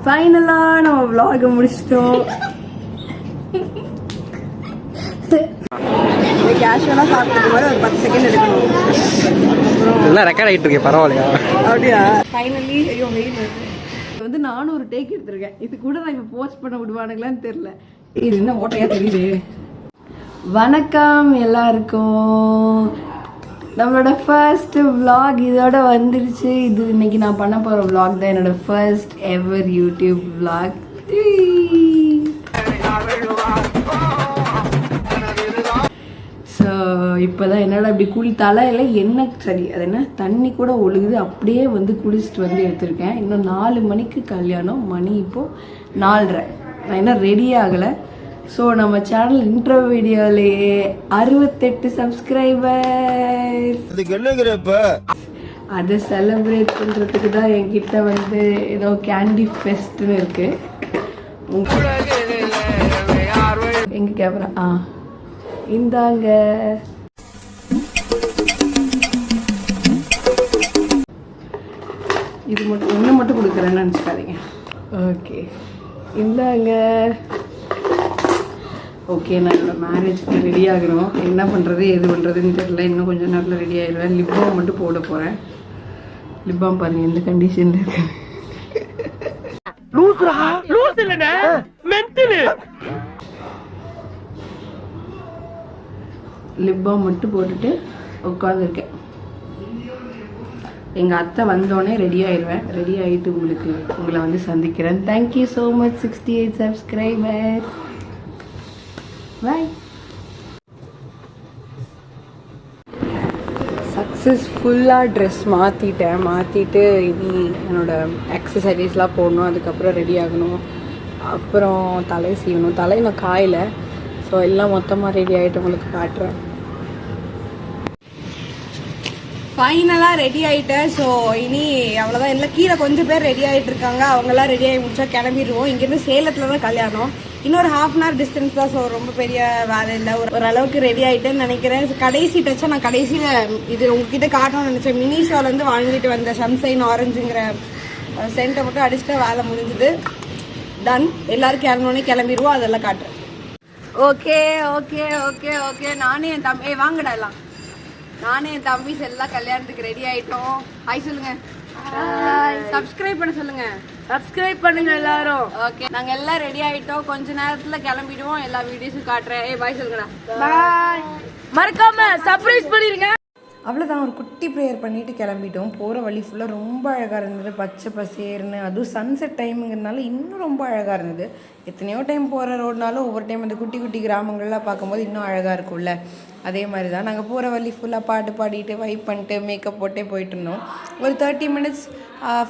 ஃபைனலா நம்ம vlog முடிச்சிட்டோம். கேஷுவலா சாப்பிட்டது மாதிரி ஒரு 10 செகண்ட் எடுக்கணும். எல்லாம் ரெக்கார்ட் ஆகிட்டு இருக்கேன், பரவாயில்லையா? அப்படியா? ஃபைனலி ஐயோ வெயில் வந்து நானும் ஒரு டேக் எடுத்திருக்கேன். இது கூட நான் இப்போ போஸ்ட் பண்ண விடுவானுங்களான்னு தெரியல. இது என்ன ஓட்டையா தெரியுது. வணக்கம் எல்லாருக்கும். நம்மளோட ஃபர்ஸ்ட் vlog இதோட வந்துருச்சு. இது இன்னைக்கு நான் பண்ண போகிற vlog தான் என்னோட first ever YouTube vlog. So இப்போ தான் என்னடா இப்படி தலையில் என்ன சரி அது என்ன தண்ணி கூட ஒழுகுது. அப்படியே வந்து குளிச்சுட்டு வந்து எடுத்திருக்கேன். இன்னும் 4 மணிக்கு கல்யாணம். மணி இப்போது 4:30. நான் இன்னும் ரெடி ஆகலை. ஸோ நம்ம சேனல் இன்ட்ரோ வீடியோலேயே 68 சப்ஸ்கிரைபர். அதை செலிப்ரேட் பண்ணுறதுக்கு தான் என்கிட்ட வந்து ஏதோ கேண்டி ஃபெஸ்ட்னு இருக்கு. எங்க கேமரா இந்தாங்க. இது மட்டும் ஒன்று மட்டும் கொடுக்குறேன்னு நினச்சிக்காதீங்க. ஓகே இந்தாங்க. ஓகே நான் என்னோட மேரேஜ்க்கு ரெடி ஆகணும். என்ன பண்ணுறது எது பண்ணுறதுன்னு தெரியல. இன்னும் கொஞ்சம் நேரத்தில் ரெடி ஆகிடுவேன். லிப் பாம் மட்டும் போட போகிறேன். லிப் பாம் பாருங்கள் எந்த கண்டிஷனில் இருக்கு. லிப் பாம் மட்டும் போட்டுட்டு உட்காந்துருக்கேன். எங்கள் அத்தை வந்தோடனே ரெடி ஆயிடுவேன். ரெடி ஆகிட்டு உங்களை வந்து சந்திக்கிறேன். Thank you so much 68 subscriber. Bye. சக்ஸஸ்ஃபுல்லாக ட்ரெஸ் மாற்றிட்டு இனி என்னோடய அக்சசரிஸ்லாம் போடணும். அதுக்கப்புறம் ரெடி ஆகணும். அப்புறம் தலை சீவணும். தலை இன்னும் காயலை. ஸோ எல்லாம் மொத்தமாக ரெடி ஆகிட்டு உங்களுக்கு காட்டுறேன். ஃபைனலாக ரெடி ஆகிட்டேன். ஸோ இனி அவ்வளோதான். எல்லாம் கீழே கொஞ்சம் பேர் ரெடி ஆகிட்டு இருக்காங்க. அவங்கெல்லாம் ரெடி ஆகி முடிச்சா கிளம்பிடுவோம். இங்கேருந்து சேலத்தில் தான் கல்யாணம். இன்னொரு 1/2 hour டிஸ்டன்ஸ் தான். ஸோ ரொம்ப பெரிய வேலை இல்லை. ஓரளவுக்கு ரெடி ஆகிட்டேன்னு நினைக்கிறேன். கடைசி டச்சா நான் கடைசியில் இது உங்ககிட்ட காட்டணும்னு நினச்சேன். மினிஷோலேருந்து வாங்கிட்டு வந்த சன்சைன் ஆரஞ்சுங்கிற சென்ட்டை மட்டும் அடிச்சுட்டு வேலை முடிஞ்சுது. டன். எல்லோரும் கிளம்பினோடனே கிளம்பிடுவோம். அதெல்லாம் காட்டுறேன். ஓகே ஓகே ஓகே ஓகே நானே என் தம்பி வாங்கடா எல்லாம். நானே என் தம்பிஸ் எல்லாம் கல்யாணத்துக்கு ரெடி ஆகிட்டோம். ஹாய் சொல்லுங்க. சப்ஸ்கிரைப் பண்ண சொல்லுங்க. சப்ஸ்கிரைப் பண்ணுங்க எல்லாரும். ஓகே நாங்கள் எல்லாம் ரெடி ஆகிட்டோம். கொஞ்ச நேரத்தில் கிளம்பிடுவோம். எல்லா வீடியோஸும் காட்டுறேன். பாய் சொல்லுங்கடா. பாய். மறக்காம சர்ப்ரைஸ் பண்ணிருங்க. அவ்வளோதான். ஒரு குட்டி ப்ரேயர் பண்ணிவிட்டு கிளம்பிட்டோம். போகிற வழி ஃபுல்லாக ரொம்ப அழகாக இருந்தது. பச்சை பசேர்னு. அதுவும் சன்செட் டைமுங்கிறதுனால இன்னும் ரொம்ப அழகாக இருந்தது. எத்தனையோ டைம் போகிற ரோடுனாலும் ஒவ்வொரு டைம் அந்த குட்டி குட்டி கிராமங்கள்லாம் பார்க்கும்போது இன்னும் அழகாக இருக்கும்ல. அதே மாதிரி தான் நாங்கள் போகிற வழி ஃபுல்லாக பாட்டு பாடிட்டு வைப் பண்ணிட்டு மேக்கப் போட்டே போயிட்டு இருந்தோம். ஒரு 30 minutes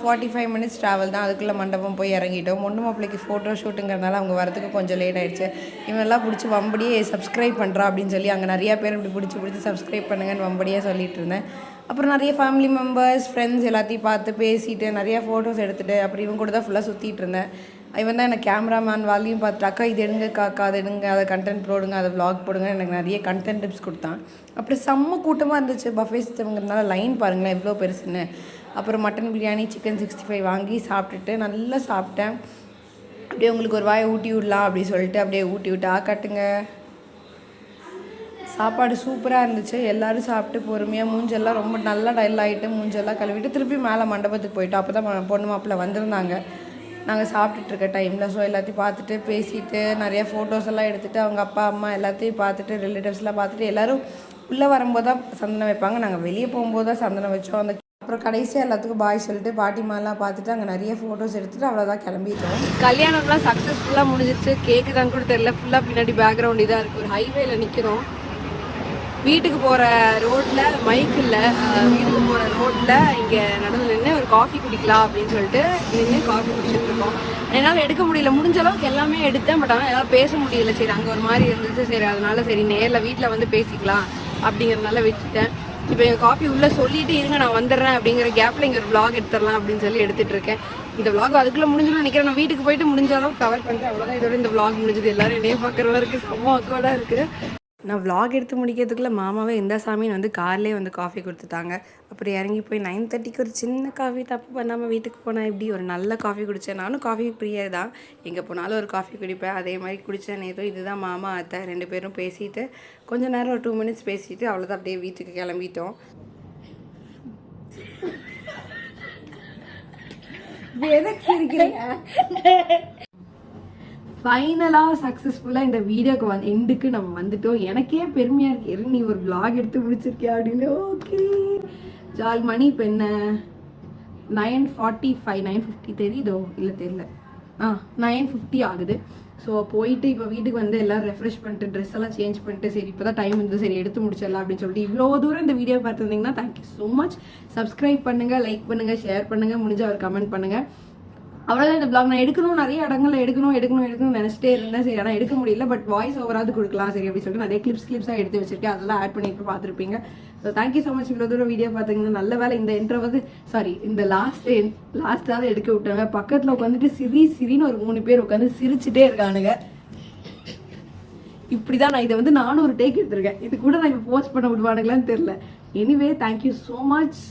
45 minutes ட்ராவல் தான். அதுக்குள்ளே மண்டபம் போய் இறங்கிட்டோம். பொண்ணு மாப்பிள்ளைக்கு ஃபோட்டோ ஷூட்டுங்கிறதுனால அவங்க வரதுக்கு கொஞ்சம் லேட் ஆகிடுச்சு. இவங்கெல்லாம் பிடிச்சி வம்படியே சப்ஸ்கிரைப் பண்ணுறா அப்படின்னு சொல்லி அங்கே நிறையா பேர் இப்படி பிடிச்சி சப்ஸ்கிரைப் பண்ணுங்கன்னு வம்படியாக சொல்லிட்டு இருந்தேன். அப்புறம் நிறைய ஃபேமிலி மெம்பர்ஸ் ஃப்ரெண்ட்ஸ் எல்லாத்தையும் பார்த்து பேசிட்டு நிறையா ஃபோட்டோஸ் எடுத்துகிட்டு அப்புறம் இவங்க கூட தான் ஃபுல்லாக சுற்றிட்டு இருந்தேன். இவன் தான் எனக்கு கேமராமேன். வாலியும் பார்த்துட்டு அக்கா இது எடுங்க காக்கா அதை எடுங்க அதை கண்டென்ட் போடுங்க அதை vlog போடுங்க எனக்கு நிறைய கண்டென்ட் டிப்ஸ் கொடுத்தான். அப்புறம் செம்ம கூட்டமாக இருந்துச்சு. பஃபே சிஸ்டம்ங்கிறதுனால லைன் பாருங்களேன் எவ்வளோ பெருசுன்னு. அப்புறம் மட்டன் பிரியாணி சிக்கன் 65 வாங்கி சாப்பிட்டுட்டு நல்லா சாப்பிட்டேன். அப்படியே உங்களுக்கு ஒரு வாயை ஊட்டி விடலாம் அப்படின்னு சொல்லிட்டு அப்படியே ஊட்டி விட்டு காட்டுங்க. சாப்பாடு சூப்பராக இருந்துச்சு. எல்லோரும் சாப்பிட்டு பொறுமையாக மூஞ்செல்லாம் ரொம்ப நல்லா டல் ஆகிட்டு மூஞ்செல்லாம் கழுவிட்டு திருப்பி மேலே மண்டபத்துக்கு போயிட்டோம். அப்போ தான் பொண்ணு மாப்பிள்ளை வந்திருந்தாங்க நாங்கள் சாப்பிட்டுட்ருக்க டைமில். ஸோ எல்லாத்தையும் பார்த்துட்டு பேசிட்டு நிறைய ஃபோட்டோஸ் எல்லாம் எடுத்துகிட்டு அவங்க அப்பா அம்மா எல்லாத்தையும் பார்த்துட்டு ரிலேட்டிவ்ஸ்லாம் பார்த்துட்டு எல்லோரும் உள்ளே வரும்போது தான் சந்தனம் வைப்பாங்க. நாங்கள் வெளியே போகும்போது தான் சந்தனம் வச்சோம். அந்த அப்புறம் கடைசியாக எல்லாத்துக்கும் பாய் சொல்லிட்டு பாட்டிமாலாம் பார்த்துட்டு அங்கே நிறைய ஃபோட்டோஸ் எடுத்துகிட்டு அவ்வளோதான் கிளம்பிட்டோம். கல்யாணம்லாம் சக்ஸஸ்ஃபுல்லாக முடிஞ்சிச்சு. கேக்கு தான் கூட தெரியல. ஃபுல்லாக பின்னாடி பேக்ரவுண்ட் இதாக இருக்குது. ஒரு ஹைவேல நிற்கிறோம். வீட்டுக்கு போகிற ரோட்டில் மைக் இல்லை. வீட்டுக்கு போகிற ரோட்டில் இங்கே நடுவில் நின்று ஒரு காஃபி குடிக்கலாம் அப்படின்னு சொல்லிட்டு நின்று காஃபி குடிச்சிட்டு இருக்கோம். என்னால் எடுக்க முடியல. முடிஞ்ச அளவுக்கு எல்லாமே எடுத்தேன். பட் ஆனால் எல்லாம் பேச முடியல. சரி அங்கே ஒரு மாதிரி இருந்துச்சு. சரி அதனால சரி நேரில் வீட்டில் வந்து பேசிக்கலாம் அப்படிங்கிறதுனால விட்டுட்டேன். இப்போ எங்கள் காஃபி உள்ளே சொல்லிட்டு இருங்க நான் வந்துடுறேன் அப்படிங்கிற கேப்பில் இங்கே ஒரு vlog எடுத்துடலாம் அப்படின்னு சொல்லி எடுத்துகிட்டு இருக்கேன். இந்த vlog அதுக்குள்ளே முடிஞ்சுன்னு நினைக்கிறேன். நான் வீட்டுக்கு போயிட்டு முடிஞ்ச அளவுக்கு கவர் பண்ணிட்டு அவ்வளோதான். இதோட இந்த vlog முடிஞ்சது. எல்லோரும் என்னையே பார்க்குற மாதிரி இருக்குது. செம்ம அக்கோடாக இருக்குது. நான் vlog எடுத்து முடிக்கிறதுக்குள்ளே மாமாவே எந்த சாமின்னு வந்து கார்லேயே வந்து காஃபி கொடுத்துட்டாங்க. அப்புறம் இறங்கி போய் 9:30க்கு ஒரு சின்ன காஃபி தப்பு பண்ணாமல் வீட்டுக்கு போனால் எப்படி ஒரு நல்ல காஃபி குடித்தேன். நானும் காஃபி பிரியர் தான், எங்கே போனாலும் ஒரு காஃபி குடிப்பேன். அதே மாதிரி குடித்தேன் நேற்று. இதுதான் மாமா அத்தை 2 பேரும் பேசிட்டு கொஞ்ச நேரம் ஒரு 2 மினிட்ஸ் பேசிட்டு அவ்வளோதான் அப்படியே வீட்டுக்கு கிளம்பிட்டோம். ஃபைனலாக சக்ஸஸ்ஃபுல்லாக இந்த வீடியோக்கு எண்டுக்கு நம்ம வந்துட்டோம். எனக்கே பெருமையாக இருக்கு, நீ ஒரு vlog எடுத்து முடிச்சிருக்கியா அப்படின்னு. ஓகே ஜால் மணி இப்போ என்ன 9:45 9:50 தெரியுதோ இல்லை தெரியல 9:50 ஆகுது. ஸோ போயிட்டு இப்போ வீட்டுக்கு வந்து எல்லாம் ரெஃப்ரெஷ் பண்ணிட்டு ட்ரெஸ் எல்லாம் சேஞ்ச் பண்ணிட்டு சரி இப்போ தான் டைம் இருந்து சரி எடுத்து முடிச்சிடலாம் அப்படின்னு சொல்லிட்டு இவ்வளோ தூரம் இந்த வீடியோ பார்த்துருந்தீங்கன்னா தேங்க்யூ ஸோ மச். சப்ஸ்கிரைப் பண்ணுங்கள், லைக் பண்ணுங்கள், ஷேர் பண்ணுங்கள், முடிஞ்ச ஒரு கமெண்ட் பண்ணுங்கள். அவ்வளோதான் இந்த vlog. நான் எடுக்கணும், நிறைய இடங்கள்ல எடுக்கணும்னு நினச்சிட்டே இருந்தேன். சரி ஆனால் எடுக்க முடியல. பட் வாய்ஸ் ஓவராது கொடுக்கலாம் சரி அப்படின்னு சொல்லிட்டு நிறைய கிளிப்ஸாக எடுத்து வச்சிருக்கேன். அதெல்லாம் ஆட் பண்ணிட்டு பார்த்துருப்பீங்க. So thank you so much. இவ்வளோ தூரம் வீடியோ பார்த்தீங்கன்னா நல்ல வேலை இந்த இன்ட்ரோ வந்து இந்த லாஸ்ட்டாவது எடுக்க விட்டாங்க. பக்கத்தில் உட்காந்துட்டு சிரின்னு ஒரு 3 பேர் உட்காந்து சிரிச்சுட்டே இருக்கானுங்க. இப்படிதான் நான் இதை வந்து நானும் ஒரு டேக் எடுத்திருக்கேன். இது கூட நான் இப்போ போஸ்ட் பண்ண விடுவானுங்களான்னு தெரியல. Anyway thank you so much.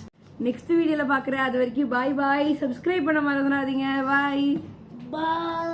Next வீடியோல பாக்குறேன். அது வரைக்கும் பாய் பாய். சப்ஸ்கிரைப் பண்ண மறந்துடாதீங்க. பாய் பாய்.